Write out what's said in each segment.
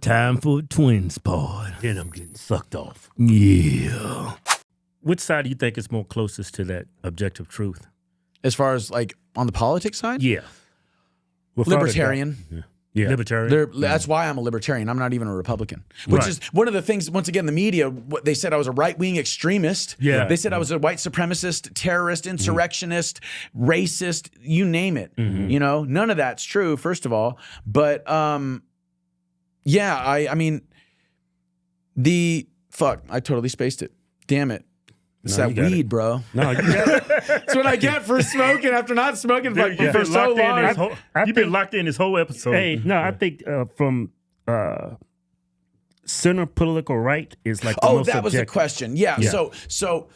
Time for Twins Pod. Then I'm getting sucked off. Yeah. Which side do you think is more closest to that objective truth? As far as like on the politics side? Yeah. Libertarian. Yeah. Libertarian. That's why I'm a libertarian. I'm not even a Republican. Which is one of the things, once again, the media, they said I was a right-wing extremist. Yeah. They said I was a white supremacist, terrorist, insurrectionist, racist, you name it. You know, none of that's true, first of all. But yeah, I mean, I totally spaced it. Damn it. It's that weed, bro. No, you got it. That's what I get for smoking after not smoking for so long. You've been locked in this whole episode. Hey, no, I think from center political right is like the most that was the objective. question. Yeah. So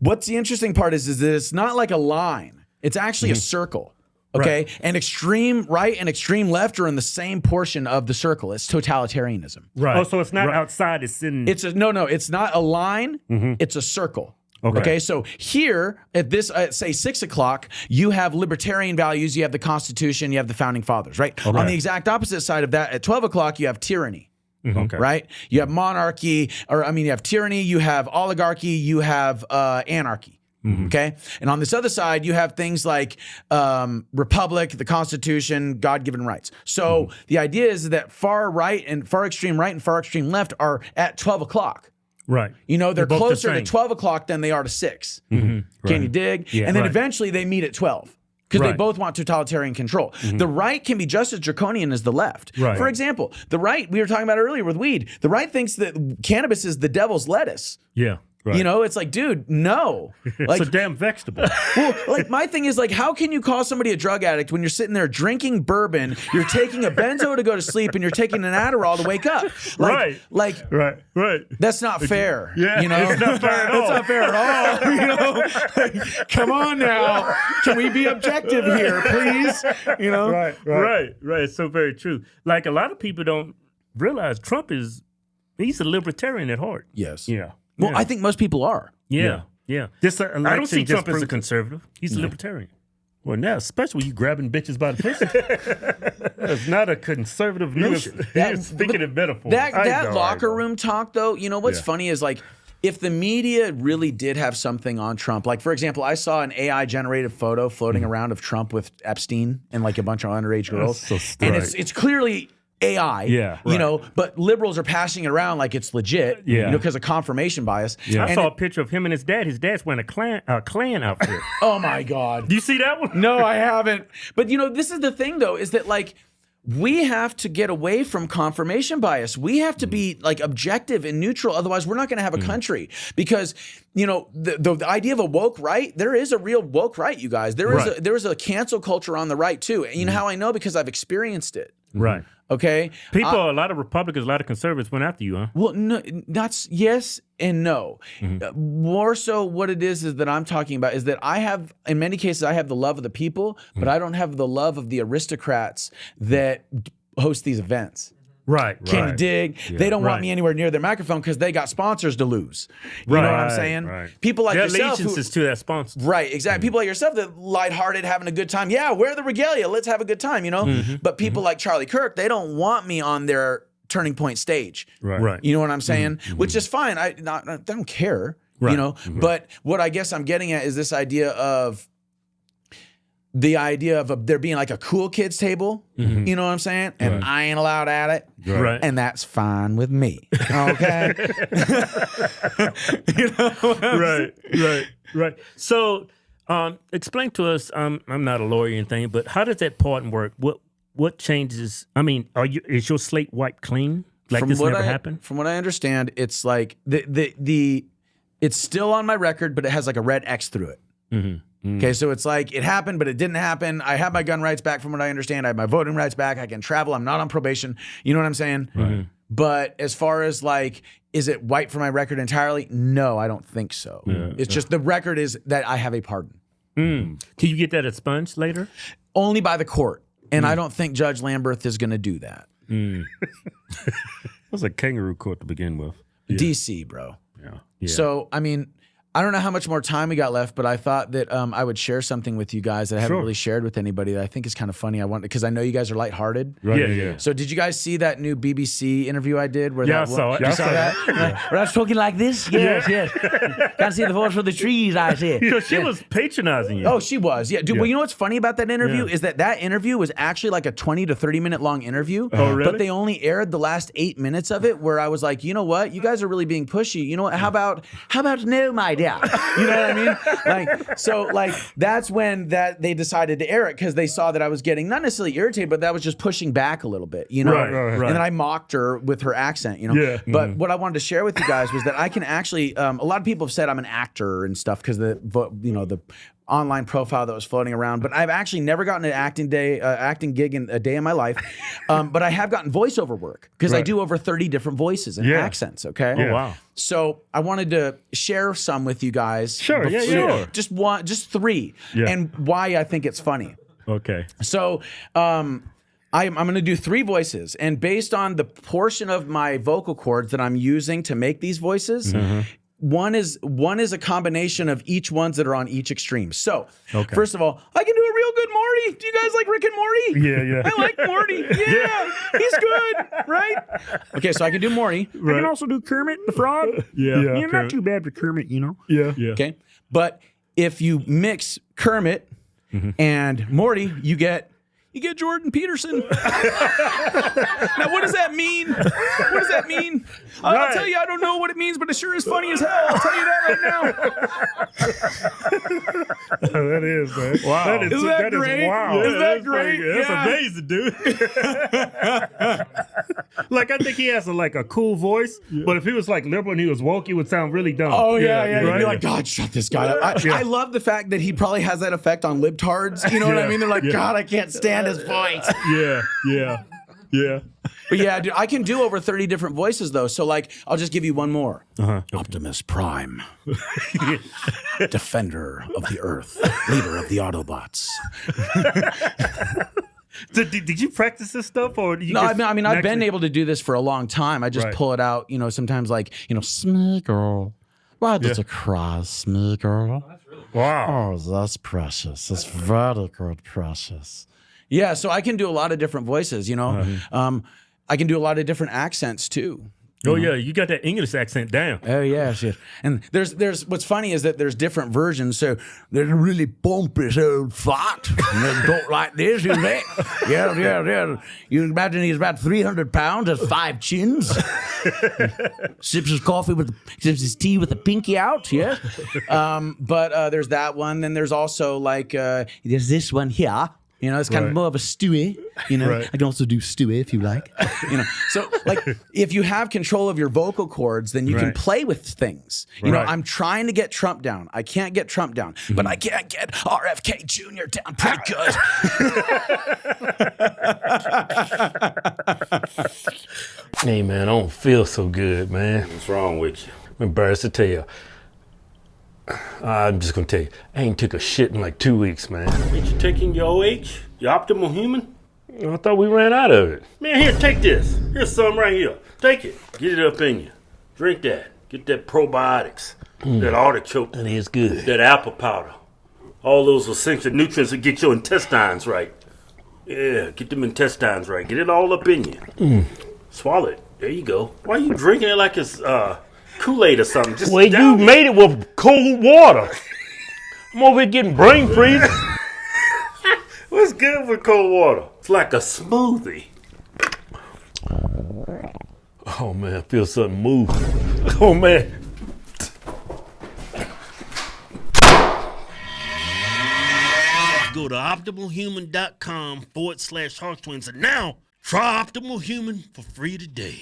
what's the interesting part is that it's not like a line. It's actually a circle. Okay. Right. And extreme right and extreme left are in the same portion of the circle. It's totalitarianism. Right. Oh, so it's not outside. It's in. It's it's not a line. It's a circle. Okay, so here at this, say 6 o'clock, you have libertarian values, you have the Constitution, you have the Founding Fathers, right? Okay. On the exact opposite side of that, at 12 o'clock, you have tyranny, right? You have monarchy, you have tyranny, you have oligarchy, you have anarchy. Okay. And on this other side, you have things like republic, the Constitution, God-given rights. So the idea is that far extreme right and far extreme left are at 12 o'clock. Right. You know, they're closer to 12 o'clock than they are to 6. Can you dig? Yeah. And then eventually they meet at 12 because they both want totalitarian control. The right can be just as draconian as the left. Right. For example, the right, we were talking about earlier with weed, the right thinks that cannabis is the devil's lettuce. Yeah. Right. You know, it's like, dude, no. Like, it's a damn vegetable. well, like my thing is like, how can you call somebody a drug addict when you're sitting there drinking bourbon, you're taking a benzo to go to sleep, and you're taking an Adderall to wake up? Like, Right. that's not fair. Yeah, you know, it's not fair at all. That's not fair at all. You know, like, come on now, can we be objective here, please? You know, Right. It's so very true. Like a lot of people don't realize he's a libertarian at heart. Yes. Yeah. Well, I think most people are. Yeah. This I don't see Trump as a conservative. He's a libertarian. Well, now, especially when you grabbing bitches by the pussy. That's not a conservative notion. You're speaking in metaphor. That locker room talk, though, you know what's funny is like, if the media really did have something on Trump, like, for example, I saw an AI-generated photo floating around of Trump with Epstein and like a bunch of underage girls. So and it's clearly AI, you know, but liberals are passing it around like it's legit, you know, because of confirmation bias. Yeah. I saw a picture of him and his dad. His dad's wearing a Klan outfit. Oh my God. Do you see that one? No, I haven't. But you know, this is the thing though, is that like, we have to get away from confirmation bias. We have to be like objective and neutral. Otherwise, we're not going to have a country because, you know, the idea of a woke right, there is a real woke right, you guys. There is a cancel culture on the right too. And you know how I know? Because I've experienced it. Right. Okay. A lot of Republicans, a lot of conservatives went after you, huh? Well, no, that's yes and no. More so what it is that I'm talking about is that I have, in many cases, I have the love of the people, but I don't have the love of the aristocrats that host these events. Right. Can you dig? Yeah. They don't want me anywhere near their microphone because they got sponsors to lose. You know what I'm saying? Right. People like their yourself. allegiance is to that sponsor. Right, exactly. People like yourself that lighthearted, having a good time. Yeah, wear the regalia. Let's have a good time, you know? But people like Charlie Kirk, they don't want me on their Turning Point stage. Right. You know what I'm saying? Which is fine. I don't care, you know? But what I guess I'm getting at is this idea of there being like a cool kids table, you know what I'm saying? And I ain't allowed at it. Right. And that's fine with me. Okay. You know? Right. So explain to us, I'm not a lawyer or anything, but how does that pardon work? What changes? I mean, is your slate wiped clean? Like this never happened? From what I understand, it's like it's still on my record, but it has like a red X through it. Okay, so it's like it happened, but it didn't happen. I have my gun rights back from what I understand. I have my voting rights back. I can travel. I'm not on probation. You know what I'm saying? Right. But as far as like, is it wiped from my record entirely? No, I don't think so. It's just the record is that I have a pardon. Can you get that expunged later? Only by the court. And I don't think Judge Lamberth is going to do that. It was a kangaroo court to begin with. DC, bro. Yeah. So, I mean, I don't know how much more time we got left, but I thought that I would share something with you guys that I haven't really shared with anybody that I think is kind of funny. Because I know you guys are lighthearted. Right. Yeah. So did you guys see that new BBC interview I did? Where I saw it. You saw that? Where I was talking like this? Yes. Can't see the forest for the trees, I see. So she was patronizing you. Oh, she was. Yeah. Dude, well, you know what's funny about that interview is that interview was actually like a 20 to 30 minute long interview. Oh, really? But they only aired the last 8 minutes of it where I was like, you know what? You guys are really being pushy. You know what? How about no, my dear? You know what I mean? That's when they decided to air it because they saw that I was getting not necessarily irritated, but that was just pushing back a little bit, you know? Right. And then I mocked her with her accent, you know? Yeah. But what I wanted to share with you guys was that I can actually, a lot of people have said I'm an actor and stuff because the online profile that was floating around, but I've actually never gotten an acting gig in a day in my life. But I have gotten voiceover work because I do over 30 different voices and accents. Okay. Oh, wow. So I wanted to share some with you guys. Sure. Yeah. Just three, and why I think it's funny. Okay. So, I'm going to do 3 voices, and based on the portion of my vocal cords that I'm using to make these voices, one is a combination of each ones that are on each extreme. So, first of all, I can do a real good Morty. Do you guys like Rick and Morty? Yeah. I like Morty. Yeah, he's good, right? Okay, so I can do Morty. I can also do Kermit the Frog. Yeah. Not too bad for Kermit, you know. Yeah. Okay, but if you mix Kermit and Morty, you get Jordan Peterson. Now, what does that mean? What does that mean? I'll tell you, I don't know what it means, but it sure is funny as hell. I'll tell you that right now. That is, man. Wow. Isn't that great? Wow. Isn't that great? That's amazing, dude. Like, I think he has a cool voice, but if he was like liberal and he was woke, he would sound really dumb. Oh, yeah. You'd Right? be like, God, shut this guy up. I love the fact that he probably has that effect on libtards. You know what I mean? They're like, God, I can't stand his voice. Yeah. But yeah, dude, I can do over 30 different voices though. So I'll just give you one more. Optimus Prime, defender of the Earth, leader of the Autobots. Did you practice this stuff, or did you No, I mean, I've been able to do this for a long time. I just pull it out, sometimes Smeagol. Why does it cry, Smeagol? Wow. Oh, that's precious. That's very good, precious. Yeah, so I can do a lot of different voices, I can do a lot of different accents too. Oh yeah, you got that English accent down. Oh yes. And there's what's funny is that there's different versions. So there's a really pompous old fart. And they talk like this, you know? Yeah. You imagine he's about 300 pounds, has 5 chins. Sips his tea with the pinky out, yeah. But there's that one. Then there's also there's this one here. It's kind of more of a Stewie. I can also do Stewie if you like. So if you have control of your vocal cords, then you can play with things. I'm trying to get Trump down. I can't get Trump down, but I can't get RFK Jr. down pretty good. Hey man, I don't feel so good, man. What's wrong with you? I'm embarrassed to tell you. I'm just gonna tell you, I ain't took a shit in like 2 weeks, man. Ain't you taking your OH? Your optimal human? I thought we ran out of it. Man, here, take this. Here's some right here. Take it. Get it up in you. Drink that. Get that probiotics. That artichoke. That is good. That apple powder. All those essential nutrients that get your intestines right. Yeah, get them intestines right. Get it all up in you. Swallow it. There you go. Why are you drinking it like it's Kool-Aid or something? Just well, you made it with cold water. I'm over here getting brain freeze. What's good with cold water? It's like a smoothie. Oh man, I feel something move. Oh man. Go to optimalhuman.com/Hodgetwins and now try Optimal Human for free today.